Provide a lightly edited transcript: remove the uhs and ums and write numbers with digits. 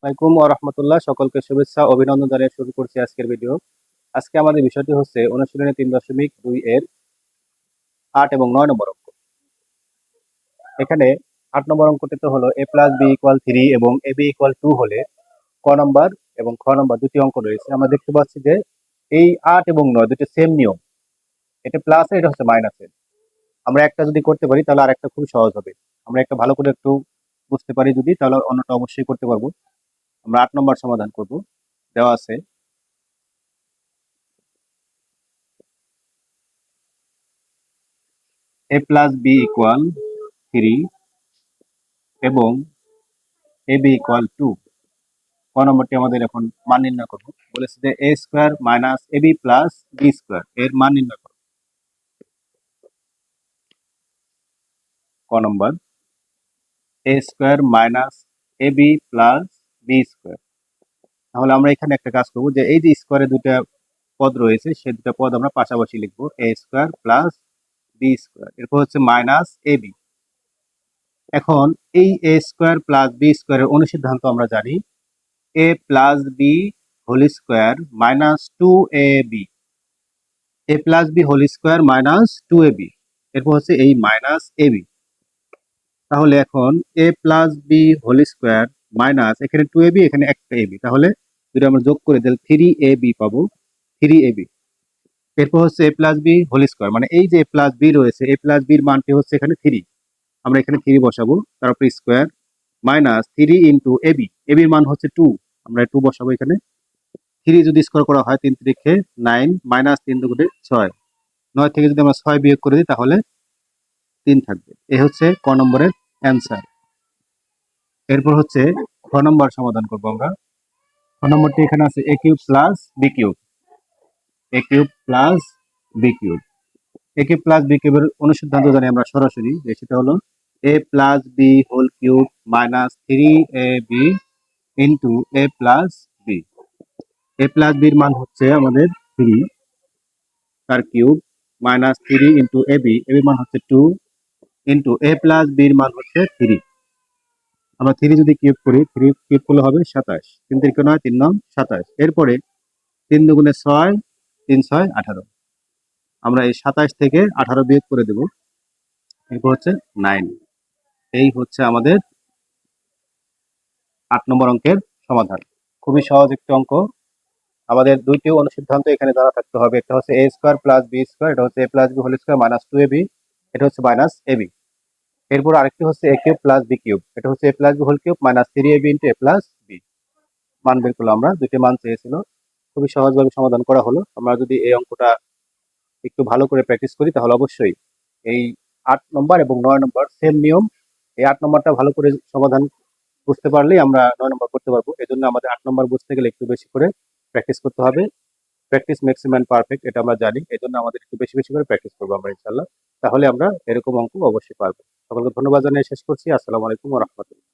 আসসালামাইকুম ওয়া রাহমাতুল্লাহ। সকলকে শুভেচ্ছা ও অভিনন্দন জানিয়ে শুরু করছি আজকের ভিডিও। আজকে আমাদের বিষয়টি হচ্ছে অনুশীলনী 3.2 এর 8 এবং 9 নম্বর অঙ্ক। এখানে 8 নম্বর অঙ্কটিতে হলো a প্লাস b ইকুয়াল 3 এবং ab ইকুয়াল 2 হলে ক নম্বর এবং খ নম্বর দুটি অঙ্ক রয়েছে। আমরা দেখতে পাচ্ছি যে এই 8 এবং 9 দুটি সেম নিয়ম। এটা প্লাস এটা হচ্ছে মাইনাসের। আমরা একটা যদি করতে পারি তাহলে আরেকটা খুব সহজ হবে। আমরা একটা ভালো করে একটু বুঝতে পারি যদি তাহলে অন্যটা অবশ্যই করতে পারবো। আমরা 8 নম্বর সমাধান করব। দেওয়া আছে a প্লাস b ইকুয়াল 3 এবং ab ইকুয়াল 2। ক নম্বরটি আমাদের এখন মান নির্ণয় করবো। বলেছে যে a square minus ab plus B square এর মান নির্ণয় করো। ক নম্বর a square minus ab plus B square. তাহলে আমরা এখানে একটা কাজ করবো যে এই যে স্কোয়ারে দুটা পদ রয়েছে সেই দুটা পদ আমরা পাশাপাশি লিখবো a square plus B square, এরপর হচ্ছে মাইনাস ab। এখন এই a স্কোয়ার প্লাস বি স্কোয়ারের অনুসিদ্ধান্ত আমরা জানি a plus B whole square minus 2ab, a plus B whole square minus 2ab, এরপর হচ্ছে এই মাইনাস ab। তাহলে এখন a plus B whole square minus এখানে 2ab এখানে একটা ab, তাহলে যদি আমরা যোগ করে দিলে 3ab পাবো, 3ab। এরপর হচ্ছে a plus B whole square মানে এই যে a প্লাস বি রয়েছে a প্লাস বির মানটি হচ্ছে এখানে 3, আমরা এখানে 3 বসাবো, তারপর square minus 3 into ab, ab এর মান হচ্ছে 2, আমরা 2 বসাবো এখানে। 3 যদি স্কোয়ার করা হয় 3 3 9 মাইনাস 3 2 6, 9 থেকে যদি আমরা 6 বিয়োগ করে দিই তাহলে 3 থাকবে। এ হচ্ছে ক নম্বরের অ্যান্সার। এরপর হচ্ছে খ নম্বর সমাধান করব আমরা। খ নম্বরটি এখানে আছে a cube plus B cube, a cube plus B cube. a cube plus B কিউবের অনুসিদ্ধান্ত জানি আমরা সরাসরি, যে সেটা হলো a plus B whole cube minus 3ab into a plus B. a plus বির মান হচ্ছে আমাদের 3 তার cube minus 3 into ab, ab এর মান হচ্ছে 2 ইন্টু a প্লাস বির মান হচ্ছে 3। আমরা 3 যদি কিউব করি 3 কিউব করলে হবে 27, 3 3 9 3 9 27। এরপরে 3 দুগুণে 6 3 6 18, আমরা এই 27 থেকে 18 বিয়োগ করে দেব, এরপর হচ্ছে 9। এই হচ্ছে আমাদের 8 নম্বর অঙ্কের সমাধান। খুবই সহজ একটি অঙ্ক। আমাদের দুইটি অনুসিদ্ধান্ত এখানে জানা থাকতে হবে। একটা হচ্ছে a square plus B square, এটা হচ্ছে a plus B whole square minus 2ab, এটা হচ্ছে মাইনাস ab। এরপর আরেকটি হচ্ছে a cube plus B cube, এটা হচ্ছে a plus B whole cube minus 3ab into a plus B. মান বের করলাম, আমরা দুইটি মান চেয়েছিল, খুবই সহজভাবে সমাধান করা হলো। আমরা যদি এই অঙ্কটা একটু ভালো করে প্র্যাকটিস করি তাহলে অবশ্যই এই 8 নম্বর এবং 9 নম্বর সেম নিয়ম, এই 8 নম্বরটা ভালো করে সমাধান বুঝতে পারলেই আমরা 9 নম্বর করতে পারবো। এজন্য আমাদের 8 নম্বর বুঝতে গেলে একটু বেশি করে প্র্যাকটিস করতে হবে। প্র্যাকটিস মেক্স ম্যান পারফেক্ট, এটা আমরা জানি। এজন্য আমাদের একটু বেশি বেশি করে প্র্যাকটিস করবো আমরা ইনশাআল্লাহ। তাহলে আমরা এরকম অঙ্ক অবশ্যই পারবো। সকলকে ধন্যবাদ জানিয়ে শেষ করছি। আসসালামু আলাইকুম ওয়া রাহমাতুল্লাহ।